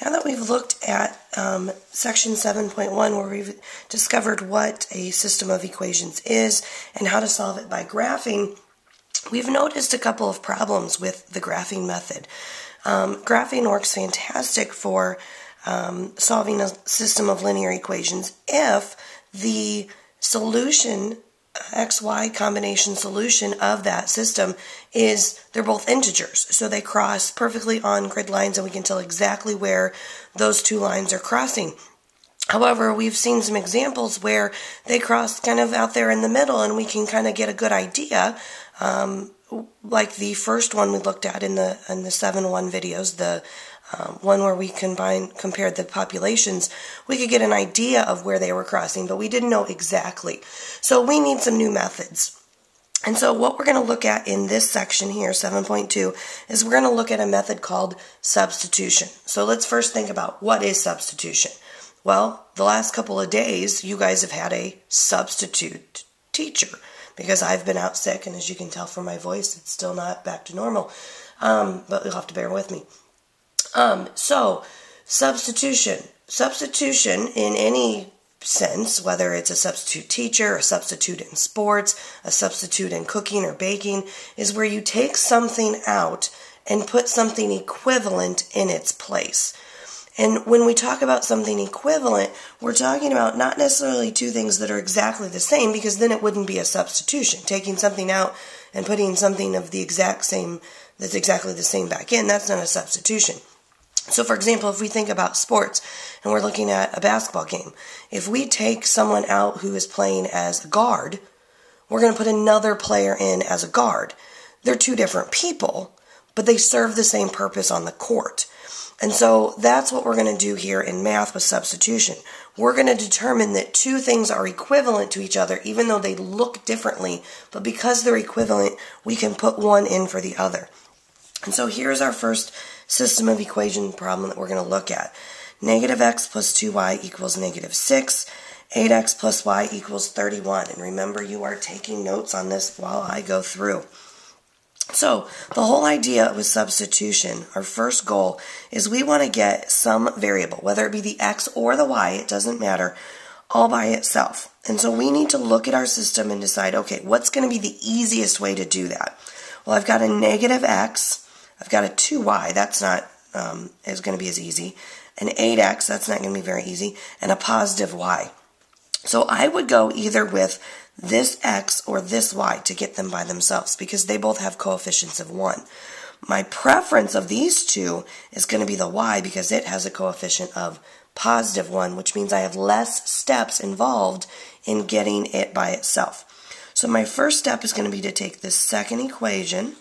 Now that we've looked at section 7.1, where we've discovered what a system of equations is and how to solve it by graphing, we've noticed a couple of problems with the graphing method. Graphing works fantastic for solving a system of linear equations if the solution, XY combination solution of that system they're both integers. So they cross perfectly on grid lines and we can tell exactly where those two lines are crossing. However, we've seen some examples where they cross kind of out there in the middle and we can kind of get a good idea, like the first one we looked at in the 7.1 videos, the one where we compared the populations. We could get an idea of where they were crossing, but we didn't know exactly. So we need some new methods. And so what we're going to look at in this section here, 7.2, is we're going to look at a method called substitution. So let's first think about what is substitution. Well, the last couple of days, you guys have had a substitute teacher because I've been out sick, and as you can tell from my voice, it's still not back to normal, but you'll have to bear with me. So, substitution. Substitution in any sense, whether it's a substitute teacher, a substitute in sports, a substitute in cooking or baking, is where you take something out and put something equivalent in its place. And when we talk about something equivalent, we're talking about not necessarily two things that are exactly the same, because then it wouldn't be a substitution. Taking something out and putting something of the exact same, that's exactly the same back in, that's not a substitution. So for example, if we think about sports and we're looking at a basketball game, if we take someone out who is playing as a guard, we're going to put another player in as a guard. They're two different people, but they serve the same purpose on the court. And so that's what we're going to do here in math with substitution. We're going to determine that two things are equivalent to each other, even though they look differently, but because they're equivalent, we can put one in for the other. And so here's our first system of equation problem that we're going to look at. Negative x plus 2y equals negative 6. 8x plus y equals 31. And remember, you are taking notes on this while I go through. So the whole idea with substitution, our first goal, is we want to get some variable, whether it be the x or the y, it doesn't matter, all by itself. And so we need to look at our system and decide, okay, what's going to be the easiest way to do that? Well, I've got a negative x. I've got a 2y, that's not is going to be as easy. An 8x, that's not going to be very easy. And a positive y. So I would go either with this x or this y to get them by themselves, because they both have coefficients of 1. My preference of these two is going to be the y, because it has a coefficient of positive 1, which means I have less steps involved in getting it by itself. So my first step is going to be to take this second equation,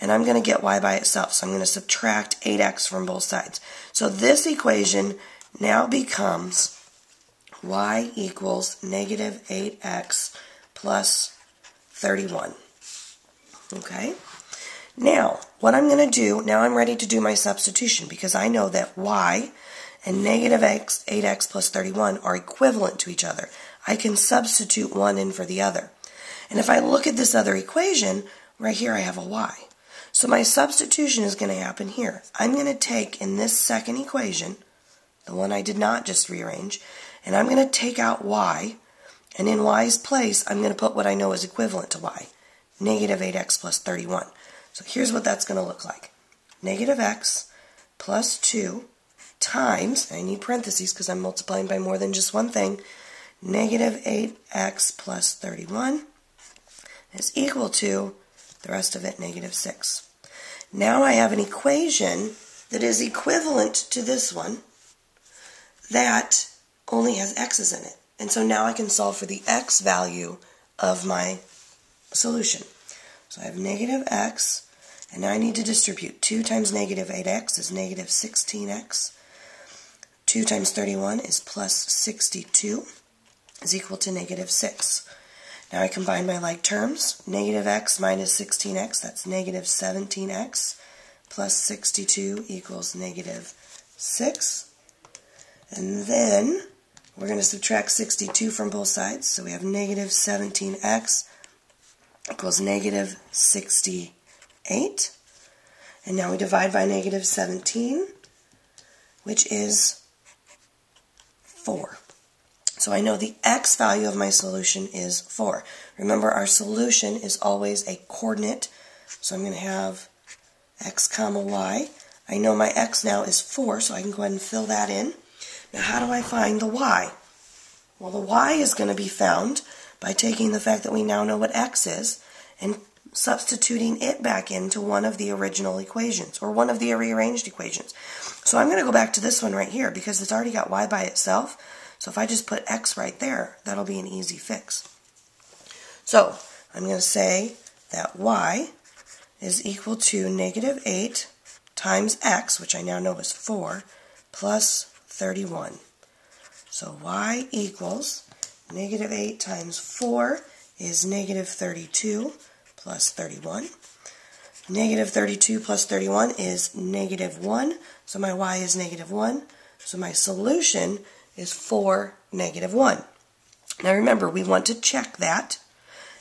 and I'm going to get y by itself. So I'm going to subtract 8x from both sides. So this equation now becomes y equals negative 8x plus 31. Okay? Now, what I'm going to do, now I'm ready to do my substitution, because I know that y and negative 8x plus 31 are equivalent to each other. I can substitute one in for the other. And if I look at this other equation, right here I have a y. So my substitution is going to happen here. I'm going to take in this second equation, the one I did not just rearrange, and I'm going to take out y, and in y's place, I'm going to put what I know is equivalent to y, negative 8x plus 31. So here's what that's going to look like. Negative x plus 2 times, I need parentheses because I'm multiplying by more than just one thing, negative 8x plus 31 is equal to the rest of it, negative 6. Now I have an equation that is equivalent to this one that only has x's in it. And so now I can solve for the x value of my solution. So I have negative x, and now I need to distribute. 2 times negative 8x is negative 16x. 2 times 31 is plus 62 is equal to negative 6. Now I combine my like terms. Negative x minus 16x, that's negative 17x, plus 62 equals negative 6. And then we're going to subtract 62 from both sides. So we have negative 17x equals negative 68. And now we divide by negative 17. which is 4. So I know the x value of my solution is 4. Remember, our solution is always a coordinate, so I'm going to have x comma y. I know my x now is 4, so I can go ahead and fill that in. Now how do I find the y? Well, the y is going to be found by taking the fact that we now know what x is and substituting it back into one of the original equations, or one of the rearranged equations. So I'm going to go back to this one right here because it's already got y by itself. So if I just put x right there, that'll be an easy fix. So I'm going to say that y is equal to negative 8 times x, which I now know is 4, plus 31. So y equals negative 8 times 4 is negative 32 plus 31. Negative 32 plus 31 is negative 1, so my y is negative 1. So my solution is 4, negative 1. Now remember, we want to check that,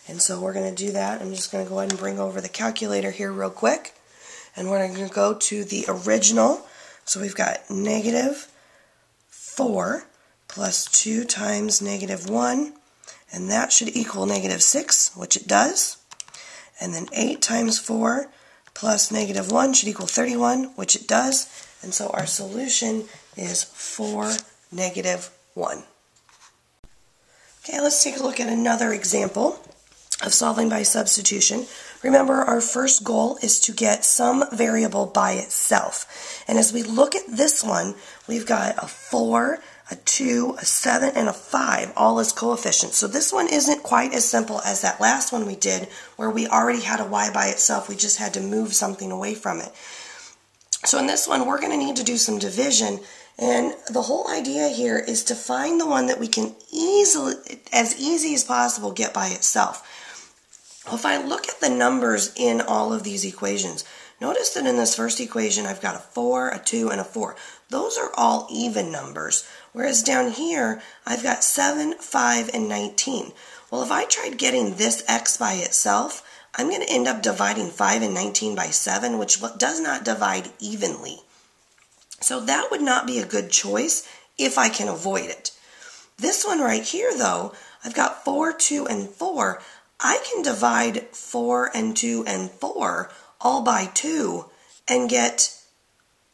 and so we're going to do that. I'm just going to go ahead and bring over the calculator here real quick, and we're going to go to the original. So we've got negative 4 plus 2 times negative 1, and that should equal negative 6, which it does. And then 8 times 4 plus negative 1 should equal 31, which it does. And so our solution is 4, negative 1. Okay, let's take a look at another example of solving by substitution. Remember, our first goal is to get some variable by itself. And as we look at this one, we've got a 4, a 2, a 7, and a 5, all as coefficients. So this one isn't quite as simple as that last one we did, where we already had a y by itself. We just had to move something away from it. So in this one, we're going to need to do some division. And the whole idea here is to find the one that we can easily, as easy as possible, get by itself. Well, if I look at the numbers in all of these equations, notice that in this first equation, I've got a 4, a 2, and a 4. Those are all even numbers, whereas down here, I've got 7, 5, and 19. Well, if I tried getting this x by itself, I'm going to end up dividing 5 and 19 by 7, which does not divide evenly. So that would not be a good choice if I can avoid it. This one right here, though, I've got 4, 2, and 4. I can divide 4 and 2 and 4 all by 2 and get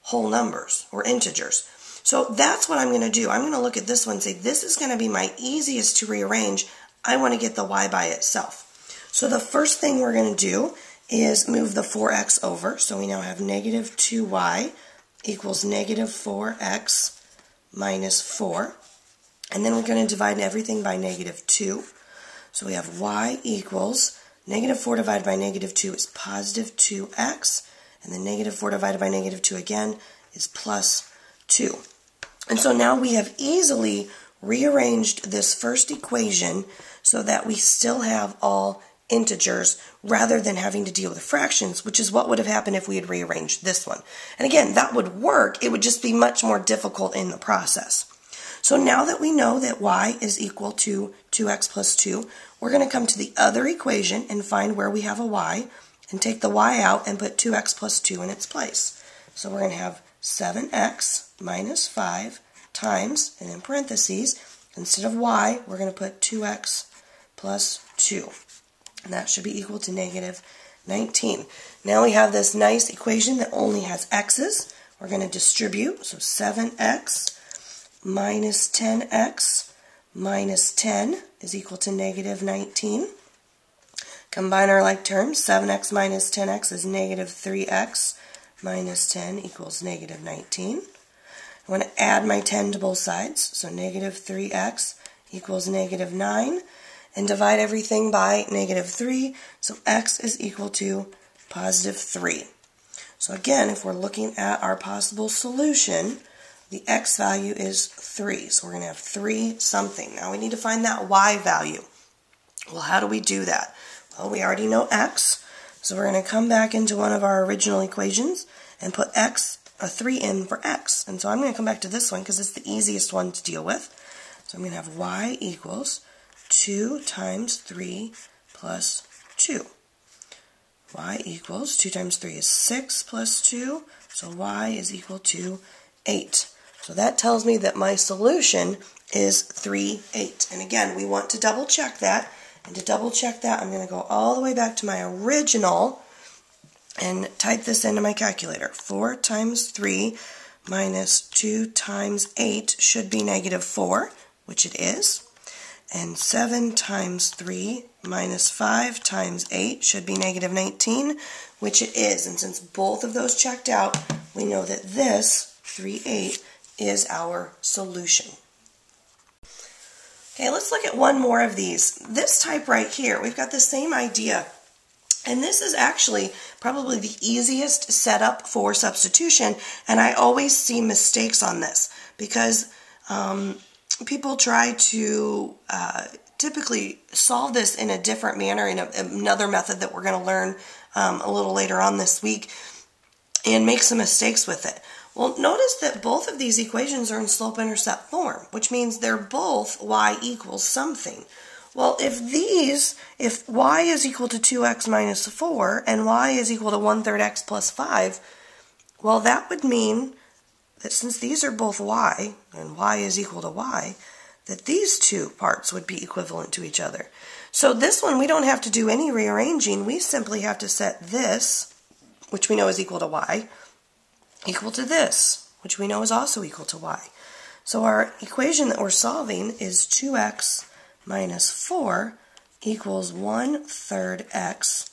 whole numbers or integers. So that's what I'm going to do. I'm going to look at this one and say this is going to be my easiest to rearrange. I want to get the y by itself. So the first thing we're going to do is move the 4x over. So we now have negative 2y equals negative 4x minus 4. And then we're going to divide everything by negative 2. So we have y equals negative 4 divided by negative 2 is positive 2x. And then negative 4 divided by negative 2 again is plus 2. And so now we have easily rearranged this first equation so that we still have all integers rather than having to deal with fractions, which is what would have happened if we had rearranged this one. And again, that would work. It would just be much more difficult in the process. So now that we know that y is equal to 2x plus 2, we're going to come to the other equation and find where we have a y and take the y out and put 2x plus 2 in its place. So we're going to have 7x minus 5 times, and in parentheses, instead of y, we're going to put 2x plus 2. And that should be equal to negative 19. Now we have this nice equation that only has x's. We're going to distribute, so 7x minus 10x minus 10 is equal to negative 19. Combine our like terms. 7x minus 10x is negative 3x minus 10 equals negative 19. I want to add my 10 to both sides, so negative 3x equals negative 9, and divide everything by negative 3, so x is equal to positive 3. So again, if we're looking at our possible solution, the x value is 3, so we're going to have 3 something. Now we need to find that y value. Well, how do we do that? Well, we already know x, so we're going to come back into one of our original equations and put x, a 3 in for x. And so I'm going to come back to this one because it's the easiest one to deal with. So I'm going to have y equals 2 times 3 plus 2. Y equals 2 times 3 is 6 plus 2, so y is equal to 8. So that tells me that my solution is 3/8. And again, we want to double check that. And to double check that, I'm going to go all the way back to my original and type this into my calculator. 4 times 3 minus 2 times 8 should be -4, which it is. And 7 times 3 minus 5 times 8 should be -19, which it is. And since both of those checked out, we know that this, 3/8, is our solution. Okay, let's look at one more of these. This type right here, we've got the same idea. And this is actually probably the easiest setup for substitution, and I always see mistakes on this because people try to typically solve this in a different manner, in another method that we're going to learn a little later on this week, and make some mistakes with it. Well, notice that both of these equations are in slope-intercept form, which means they're both y equals something. Well, if y is equal to 2x minus 4 and y is equal to 1/3 x plus 5, well, that would mean that since these are both y and y is equal to y, that these two parts would be equivalent to each other. So this one, we don't have to do any rearranging. We simply have to set this, which we know is equal to y, equal to this, which we know is also equal to y. So our equation that we're solving is 2x minus 4 equals 1/3 x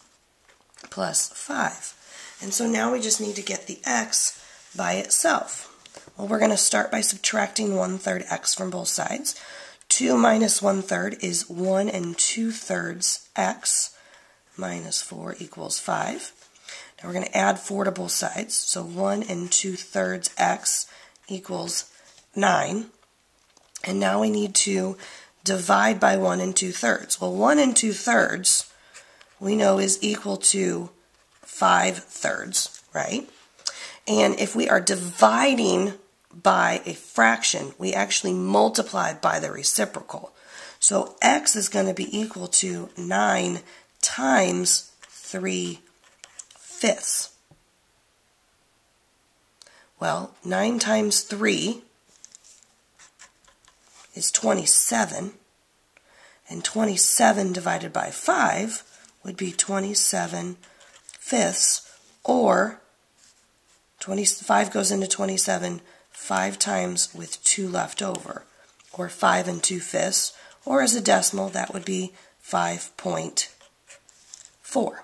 plus 5. And so now we just need to get the x by itself. Well, we're going to start by subtracting 1/3 x from both sides. 2 minus 1/3 is 1 2/3 x minus 4 equals 5. Now we're going to add 4 to both sides. So 1 2/3 x equals 9. And now we need to divide by 1 2/3. Well, 1 2/3 we know is equal to 5/3, right? And if we are dividing by a fraction, we actually multiply by the reciprocal. So x is going to be equal to 9 times 3/5. Well, 9 times 3 is 27, and 27 divided by 5 would be 27/5, or 25 goes into 27 5 times with 2 left over, or 5 2/5, or as a decimal that would be 5.4.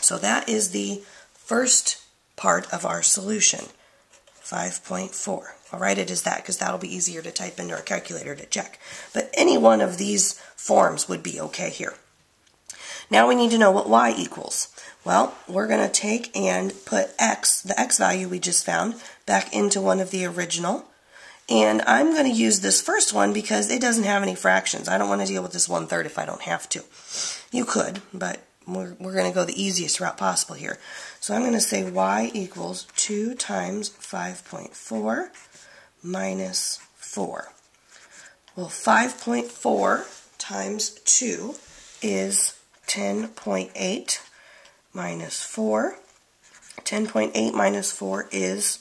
So that is the first part of our solution, 5.4. I'll write it as that because that'll be easier to type into our calculator to check. But any one of these forms would be okay here. Now we need to know what y equals. Well, we're going to take and put x, the x value we just found, back into one of the original. And I'm going to use this first one because it doesn't have any fractions. I don't want to deal with this 1/3 if I don't have to. You could, but we're going to go the easiest route possible here. So I'm going to say y equals 2 times 5.4 minus 4. Well, 5.4 times 2 is 10.8 minus 4. 10.8 minus 4 is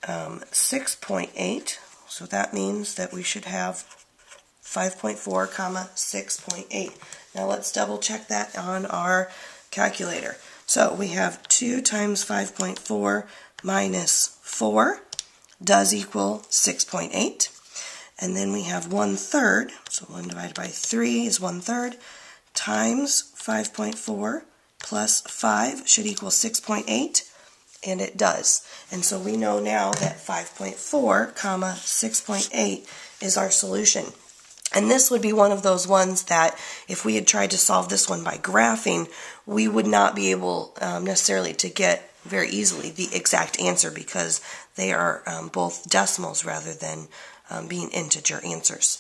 6.8. So that means that we should have 5.4 comma 6.8. Now let's double check that on our calculator. So we have 2 times 5.4 minus 4 does equal 6.8. And then we have 1/3, so 1 divided by 3 is 1/3, times 5.4 plus 5 should equal 6.8, and it does. And so we know now that 5.4 comma 6.8 is our solution. And this would be one of those ones that if we had tried to solve this one by graphing, we would not be able necessarily to get very easily the exact answer because they are both decimals rather than being integer answers.